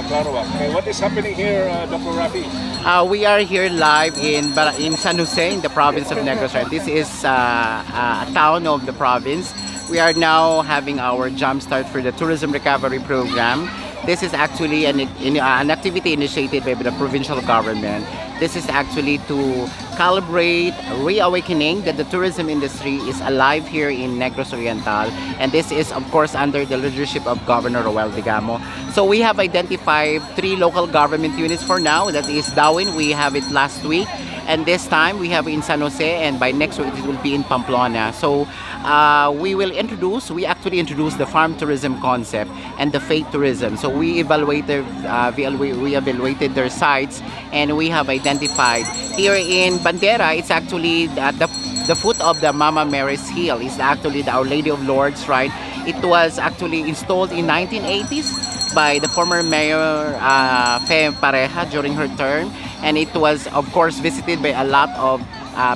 Claro ba? Okay, what is happening here, Dr. Rafi? We are here live in San Jose, in the province of Negros. Right? This is a town of the province. We are now having our Jumpstart for the Tourism Recovery Program. This is actually an activity initiated by the provincial government. This is actually to calibrate, reawakening that the tourism industry is alive here in Negros Oriental. And this is, of course, under the leadership of Governor Roel Digamo. So we have identified 3 local government units for now. That is Darwin. We have it last week. And this time we have in San Jose, and by next week it will be in Pamplona. So we actually introduced the farm tourism concept and the faith tourism. So we evaluated their sites, and we have identified here in Bandera. It's actually at the foot of the Mama Mary's Hill. It's actually the Our Lady of Lourdes, right? It was actually installed in 1980s by the former mayor Fe Pareja during her term, and it was of course visited by a lot of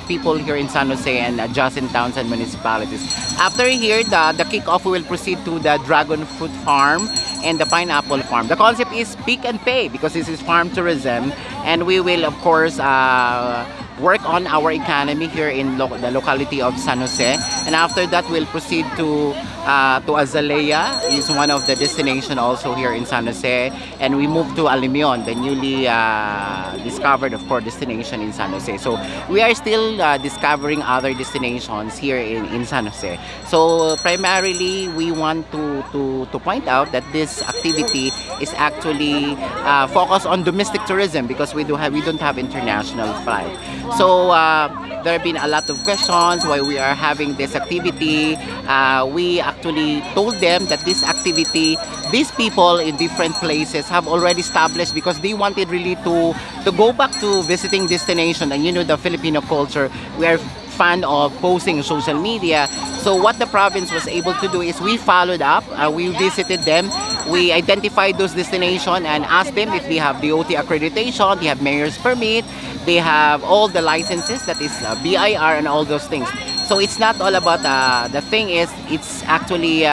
people here in San Jose and adjacent towns and municipalities. After here, the kickoff, we will proceed to the dragon fruit farm and the pineapple farm. The concept is pick and pay because this is farm tourism, and we will of course work on our economy here in the locality of San Jose. And after that, we'll proceed to Azalea, is one of the destination also here in San Jose, and we move to Alimion, the newly discovered, of course, destination in San Jose. So we are still discovering other destinations here in San Jose. So primarily, we want to point out that this activity is actually focused on domestic tourism because we don't have international flight. So there have been a lot of questions why we are having this activity. We actually told them that this activity, these people in different places have already established because they wanted really to go back to visiting destination. And you know, the Filipino culture, we are fan of posting on social media. So what the province was able to do is we followed up, we visited them, we identified those destinations and asked them if they have DOT accreditation, they have mayor's permit, they have all the licenses, that is BIR and all those things. So it's not all about, the thing is, it's actually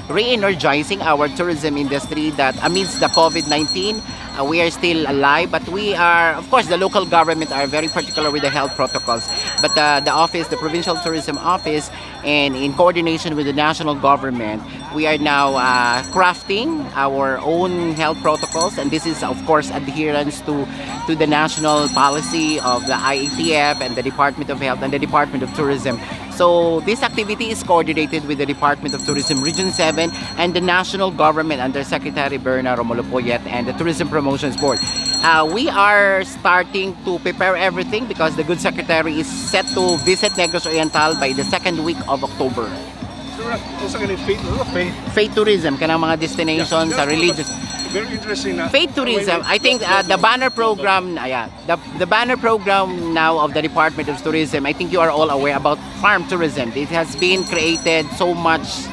re-energizing our tourism industry that amidst the COVID-19, we are still alive, but we are, of course, the local government are very particular with the health protocols. But the office, the provincial tourism office, and in coordination with the national government, we are now crafting our own health protocols, and this is, of course, adherence to the national policy of the IATF and the Department of Health and the Department of Tourism. So this activity is coordinated with the Department of Tourism Region 7 and the national government under Secretary Berna Romulo Poyet and the Tourism Promotions Board. We are starting to prepare everything because the good secretary is set to visit Negros Oriental by the 2nd week of October. Faith tourism, kanang mga destinations sa religious. Very interesting. Faith tourism, I think the banner program, the banner program now of the Department of Tourism, I think you are all aware about farm tourism. It has been created so much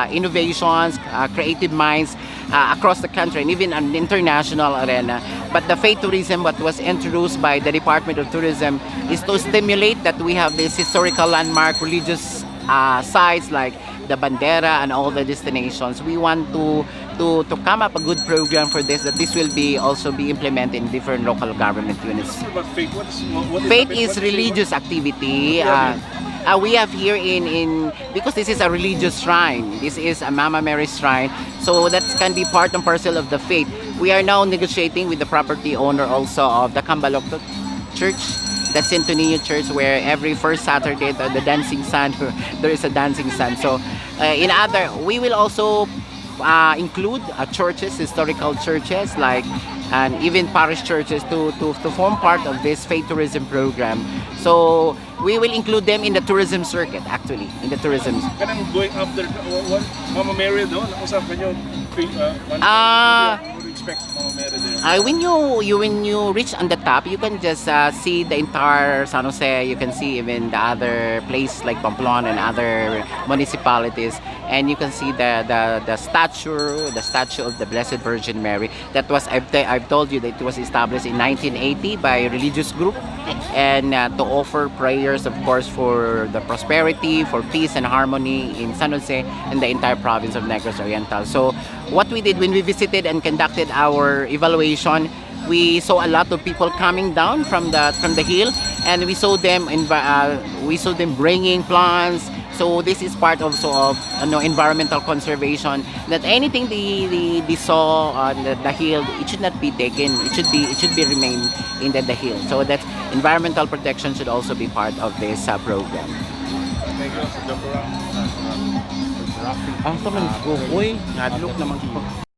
innovations, creative minds across the country and even an international arena. But the faith tourism, what was introduced by the Department of Tourism, is to stimulate that we have this historical landmark, religious sites like the Bandera and all the destinations. We want to come up a good program for this, that this will be also be implemented in different local government units. Faith is religious activity. We have here in because this is a religious shrine. This is a Mama Mary's shrine, so that can be part and parcel of the faith. We are now negotiating with the property owner also of the Cambalocto Church, the Santo Niño Church, where every first Saturday the dancing sun, there is a dancing sun. So we will also include churches, historical churches, like and even parish churches to form part of this faith tourism program. So we will include them in the tourism circuit, actually, in the tourism. Kanang going after Mama Mary doon, usap kanyo expect Mama Mary there. When you reach on the top, you can just see the entire San Jose. You can see even the other place like Pamplona and other municipalities, and you can see the statue of the Blessed Virgin Mary. That was I've told you that it was established in 1980 by a religious group, and to offer prayers, of course, for the prosperity, for peace and harmony in San Jose and the entire province of Negros Oriental. So what we did when we visited and conducted our evaluation, we saw a lot of people coming down from the hill, and we saw them bringing plants. So this is part also of environmental conservation. That anything they saw on the hill, it should not be taken. It should be remain in the hill. So that environmental protection should also be part of this program. Thank you, Dr. Ang naman ko, uy, nadlok naman ko.